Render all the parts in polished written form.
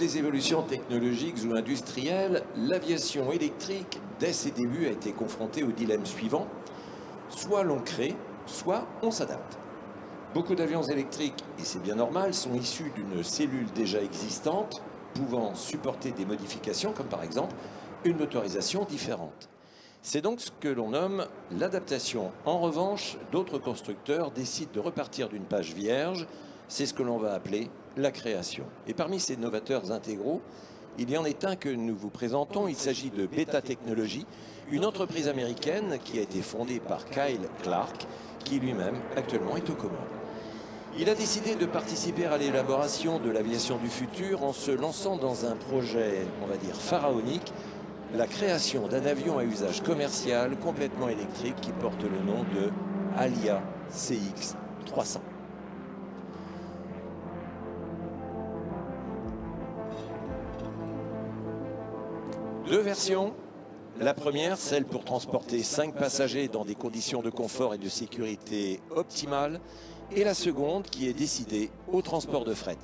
les évolutions technologiques ou industrielles, l'aviation électrique, dès ses débuts, a été confrontée au dilemme suivant. Soit l'on crée, soit on s'adapte. Beaucoup d'avions électriques, et c'est bien normal, sont issus d'une cellule déjà existante, pouvant supporter des modifications, comme par exemple une motorisation différente. C'est donc ce que l'on nomme l'adaptation. En revanche, d'autres constructeurs décident de repartir d'une page vierge. C'est ce que l'on va appeler la création. Et parmi ces novateurs intégraux, il y en est un que nous vous présentons. Il s'agit de Beta Technologies, une entreprise américaine qui a été fondée par Kyle Clark, qui lui-même actuellement est aux commandes. Il a décidé de participer à l'élaboration de l'aviation du futur en se lançant dans un projet, on va dire, pharaonique, la création d'un avion à usage commercial complètement électrique qui porte le nom de Alia CX-300. Deux versions. La première, celle pour transporter 5 passagers dans des conditions de confort et de sécurité optimales. Et la seconde qui est décidée au transport de fret.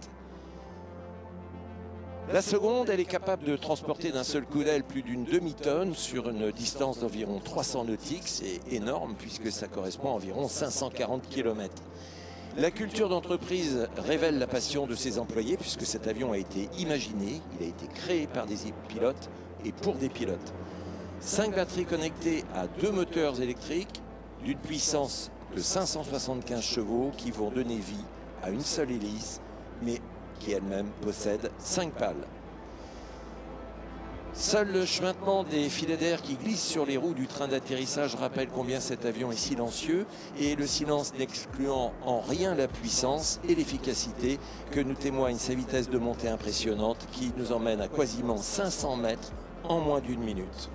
La seconde, elle est capable de transporter d'un seul coup d'aile plus d'une demi-tonne sur une distance d'environ 300 nautiques. C'est énorme puisque ça correspond à environ 540 km. La culture d'entreprise révèle la passion de ses employés puisque cet avion a été imaginé, il a été créé par des pilotes et pour des pilotes. 5 batteries connectées à 2 moteurs électriques d'une puissance de 575 chevaux qui vont donner vie à une seule hélice, mais qui elle-même possède 5 pales. Seul le chemintement des filets d'air qui glissent sur les roues du train d'atterrissage rappelle combien cet avion est silencieux, et le silence n'excluant en rien la puissance et l'efficacité que nous témoigne sa vitesse de montée impressionnante qui nous emmène à quasiment 500 mètres en moins d'une minute.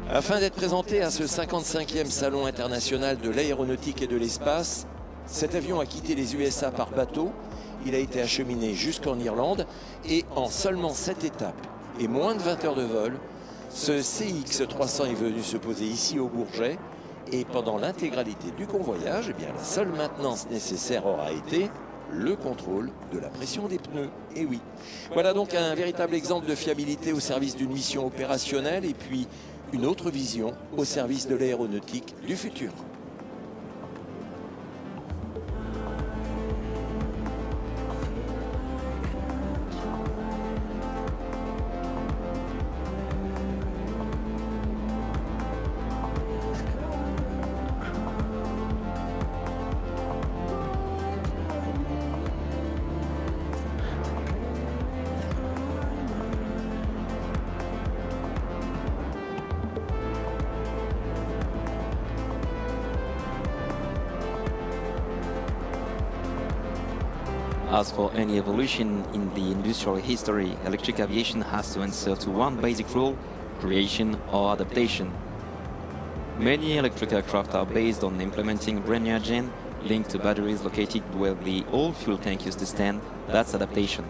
Afin d'être présenté à ce 55e Salon international de l'aéronautique et de l'espace, cet avion a quitté les USA par bateau. Il a été acheminé jusqu'en Irlande et en seulement 7 étapes et moins de 20 heures de vol, ce CX-300 est venu se poser ici au Bourget. Et pendant l'intégralité du convoyage, eh bien, la seule maintenance nécessaire aura été le contrôle de la pression des pneus. Et oui, voilà donc un véritable exemple de fiabilité au service d'une mission opérationnelle et puis une autre vision au service de l'aéronautique du futur. As for any evolution in the industrial history, electric aviation has to answer to one basic rule: creation or adaptation. Many electric aircraft are based on implementing brand new engine linked to batteries located where the old fuel tank used to stand. That's adaptation.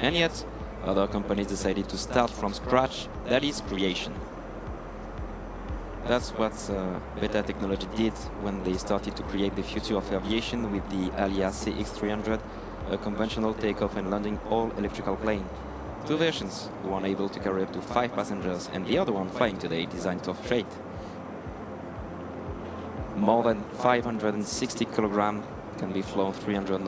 And yet, other companies decided to start from scratch. That is creation. That's what Beta Technology did when they started to create the future of aviation with the Alia CX-300, a conventional takeoff and landing all-electrical plane. Two versions, one able to carry up to 5 passengers and the other one flying today designed to freight. More than 560 kilograms, can be flown 300 knots.